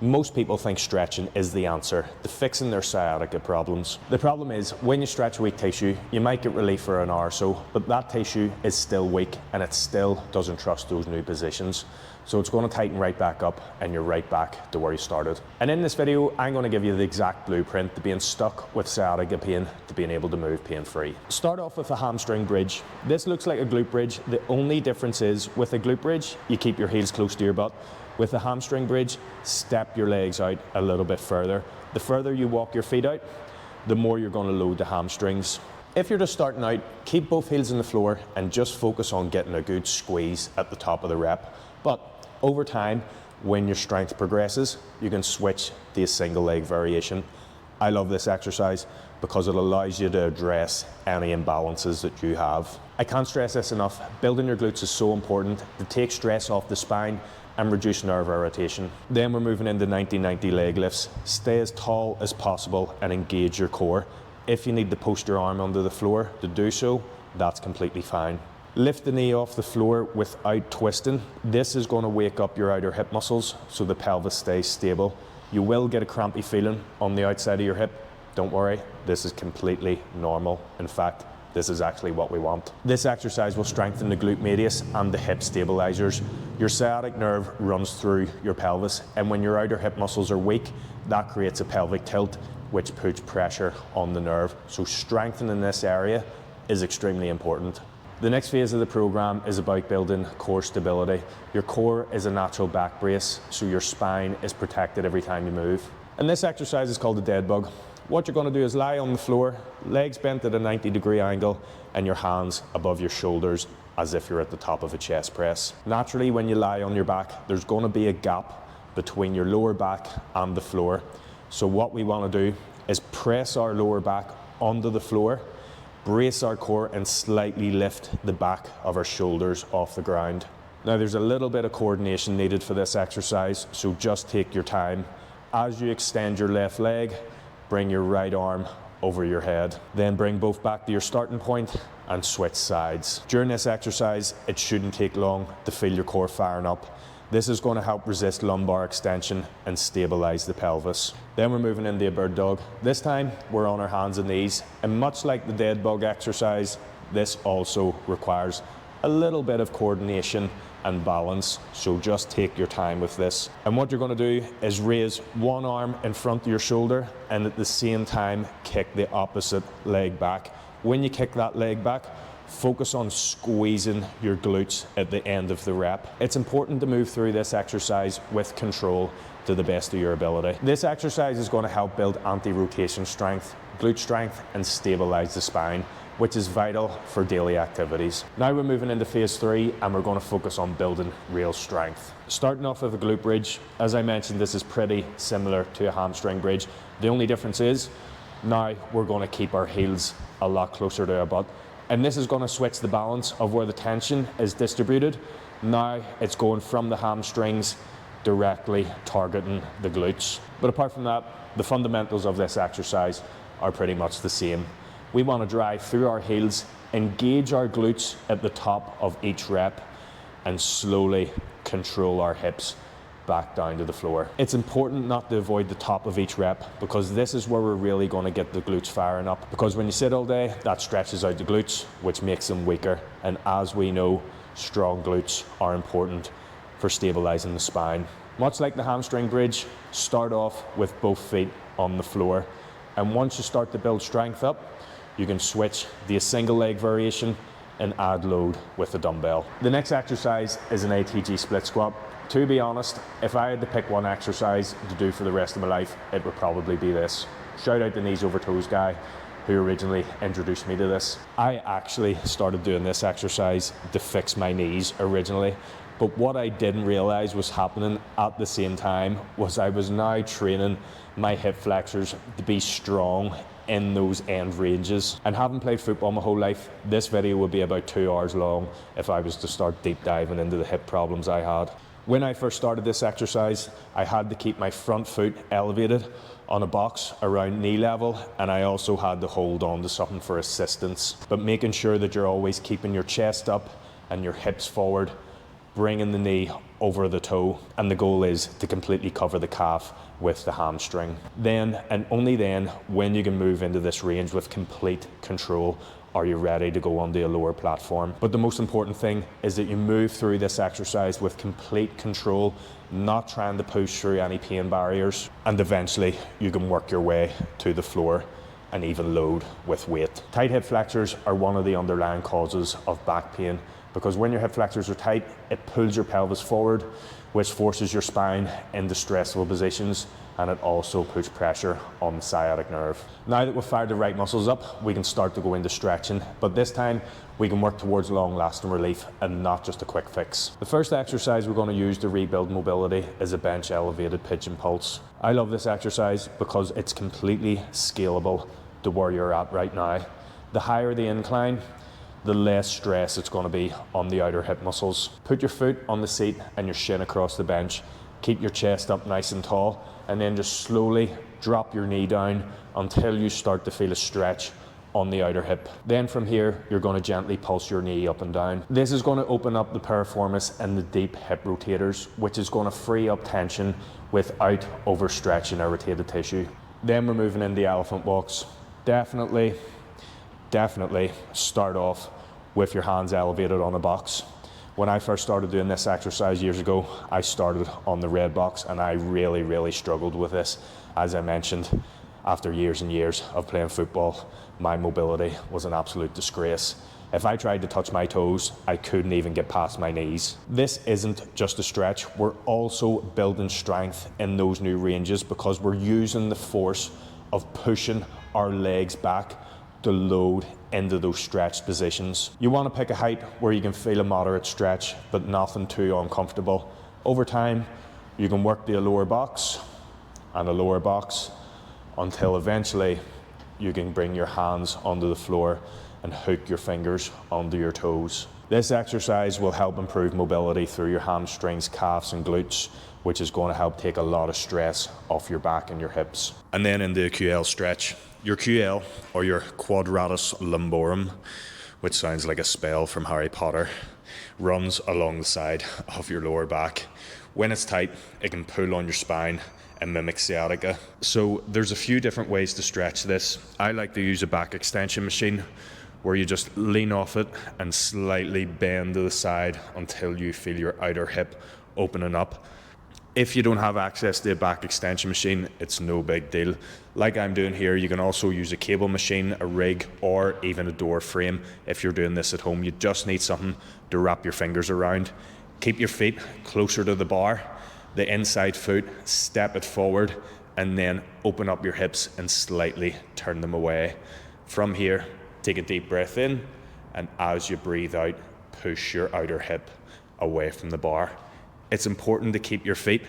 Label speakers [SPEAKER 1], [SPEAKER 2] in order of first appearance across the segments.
[SPEAKER 1] Most people think stretching is the answer to fixing their sciatica problems. The problem is, when you stretch weak tissue, you might get relief for an hour or so, but that tissue is still weak and it still doesn't trust those new positions. So it's going to tighten right back up and you're right back to where you started. And in this video, I'm going to give you the exact blueprint to being stuck with sciatica pain to being able to move pain-free. Start off with a hamstring bridge. This looks like a glute bridge. The only difference is, with a glute bridge, you keep your heels close to your butt. With the hamstring bridge, step your legs out a little bit further. The further you walk your feet out, the more you're going to load the hamstrings. If you're just starting out, keep both heels on the floor and just focus on getting a good squeeze at the top of the rep. But over time, when your strength progresses, you can switch to a single leg variation. I love this exercise because it allows you to address any imbalances that you have. I can't stress this enough. Building your glutes is so important to take stress off the spine and reduce nerve irritation. Then we're moving into 90-90 leg lifts. Stay as tall as possible and engage your core. If you need to post your arm under the floor to do so, that's completely fine. Lift the knee off the floor without twisting. This is going to wake up your outer hip muscles so the pelvis stays stable. You will get a crampy feeling on the outside of your hip. Don't worry, this is completely normal. In fact, this is actually what we want. This exercise will strengthen the glute medius and the hip stabilizers. Your sciatic nerve runs through your pelvis, and when your outer hip muscles are weak, that creates a pelvic tilt, which puts pressure on the nerve. So strengthening this area is extremely important. The next phase of the program is about building core stability. Your core is a natural back brace, so your spine is protected every time you move. And this exercise is called the dead bug. What you're going to do is lie on the floor, legs bent at a 90-degree angle, and your hands above your shoulders as if you're at the top of a chest press. Naturally, when you lie on your back, there's going to be a gap between your lower back and the floor. So what we want to do is press our lower back onto the floor, brace our core, and slightly lift the back of our shoulders off the ground. Now, there's a little bit of coordination needed for this exercise, so just take your time. As you extend your left leg, bring your right arm over your head. Then bring both back to your starting point and switch sides. During this exercise, it shouldn't take long to feel your core firing up. This is going to help resist lumbar extension and stabilize the pelvis. Then we're moving into a bird dog. This time, we're on our hands and knees. And much like the dead bug exercise, this also requires a little bit of coordination and balance, so just take your time with this. And what you're going to do is raise one arm in front of your shoulder and at the same time kick the opposite leg back. When you kick that leg back, focus on squeezing your glutes at the end of the rep. It's important to move through this exercise with control to the best of your ability. This exercise is going to help build anti-rotation strength, glute strength, and stabilize the spine, which is vital for daily activities. Now we're moving into phase 3 and we're going to focus on building real strength. Starting off with a glute bridge, as I mentioned, this is pretty similar to a hamstring bridge. The only difference is now we're going to keep our heels a lot closer to our butt. And this is going to switch the balance of where the tension is distributed. Now it's going from the hamstrings directly targeting the glutes. But apart from that, the fundamentals of this exercise are pretty much the same. We want to drive through our heels, engage our glutes at the top of each rep, and slowly control our hips back down to the floor. It's important not to avoid the top of each rep because this is where we're really going to get the glutes firing up. Because when you sit all day, that stretches out the glutes, which makes them weaker. And as we know, strong glutes are important for stabilizing the spine. Much like the hamstring bridge, start off with both feet on the floor. And once you start to build strength up, you can switch to a single leg variation and add load with a dumbbell. The next exercise is an ATG split squat. To be honest, if I had to pick one exercise to do for the rest of my life, it would probably be this. Shout out the knees over toes guy who originally introduced me to this. I actually started doing this exercise to fix my knees originally, but what I didn't realize was happening at the same time was I was now training my hip flexors to be strong in those end ranges. And having played football my whole life, this video would be about 2 hours long if I was to start deep diving into the hip problems I had. When I first started this exercise, I had to keep my front foot elevated on a box around knee level, and I also had to hold on to something for assistance. But making sure that you're always keeping your chest up and your hips forward, bringing the knee over the toe, and the goal is to completely cover the calf with the hamstring. Then, and only then, when you can move into this range with complete control, are you ready to go onto a lower platform. But the most important thing is that you move through this exercise with complete control, not trying to push through any pain barriers, and eventually you can work your way to the floor and even load with weight. Tight hip flexors are one of the underlying causes of back pain, because when your hip flexors are tight, it pulls your pelvis forward, which forces your spine into stressful positions, and it also puts pressure on the sciatic nerve. Now that we've fired the right muscles up, we can start to go into stretching, but this time we can work towards long-lasting relief and not just a quick fix. The first exercise we're going to use to rebuild mobility is a bench elevated pigeon pulse. I love this exercise because it's completely scalable to where you're at right now. The higher the incline, the less stress it's going to be on the outer hip muscles. Put your foot on the seat and your shin across the bench. Keep your chest up nice and tall, and then just slowly drop your knee down until you start to feel a stretch on the outer hip. Then from here, you're going to gently pulse your knee up and down. This is going to open up the piriformis and the deep hip rotators, which is going to free up tension without overstretching irritated tissue. Then we're moving into elephant walks. Definitely start off with your hands elevated on a box. When I first started doing this exercise years ago, I started on the red box, and I really struggled with this. As I mentioned, after years and years of playing football, my mobility was an absolute disgrace. If I tried to touch my toes, I couldn't even get past my knees. This isn't just a stretch, we're also building strength in those new ranges, because we're using the force of pushing our legs back to load into those stretched positions. You want to pick a height where you can feel a moderate stretch, but nothing too uncomfortable. Over time, you can work the lower box and a lower box until eventually you can bring your hands onto the floor and hook your fingers onto your toes. This exercise will help improve mobility through your hamstrings, calves and glutes, which is going to help take a lot of stress off your back and your hips. And then into a QL stretch. Your QL, or your quadratus lumborum, which sounds like a spell from Harry Potter, runs along the side of your lower back. When it's tight, it can pull on your spine and mimic sciatica. So there's a few different ways to stretch this. I like to use a back extension machine, where you just lean off it and slightly bend to the side until you feel your outer hip opening up. If you don't have access to a back extension machine, it's no big deal. Like I'm doing here, you can also use a cable machine, a rig, or even a door frame. If you're doing this at home, you just need something to wrap your fingers around. Keep your feet closer to the bar, the inside foot, step it forward, and then open up your hips and slightly turn them away. From here, take a deep breath in, and as you breathe out, push your outer hip away from the bar. It's important to keep your feet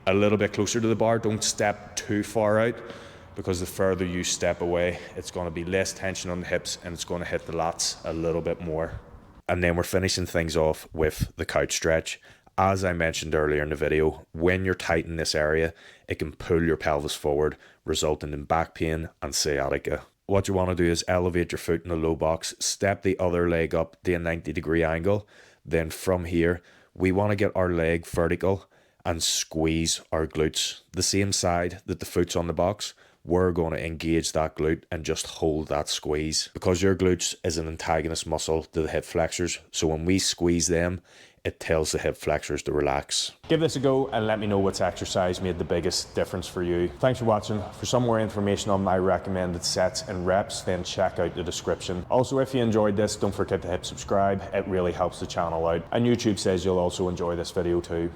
[SPEAKER 1] a little bit closer to the bar. Don't step too far out, because the further you step away, it's going to be less tension on the hips and it's going to hit the lats a little bit more. And then we're finishing things off with the couch stretch. As I mentioned earlier in the video, when you're tight in this area, it can pull your pelvis forward, resulting in back pain and sciatica. What you want to do is elevate your foot in the low box, step the other leg up to a 90-degree angle. Then from here, we want to get our leg vertical and squeeze our glutes. The same side that the foot's on the box, we're going to engage that glute and just hold that squeeze, because your glutes is an antagonist muscle to the hip flexors. So when we squeeze them, it tells the hip flexors to relax. Give this a go and let me know which exercise made the biggest difference for you. Thanks for watching. For some more information on my recommended sets and reps, then check out the description. Also, if you enjoyed this, don't forget to hit subscribe. It really helps the channel out. And YouTube says you'll also enjoy this video too.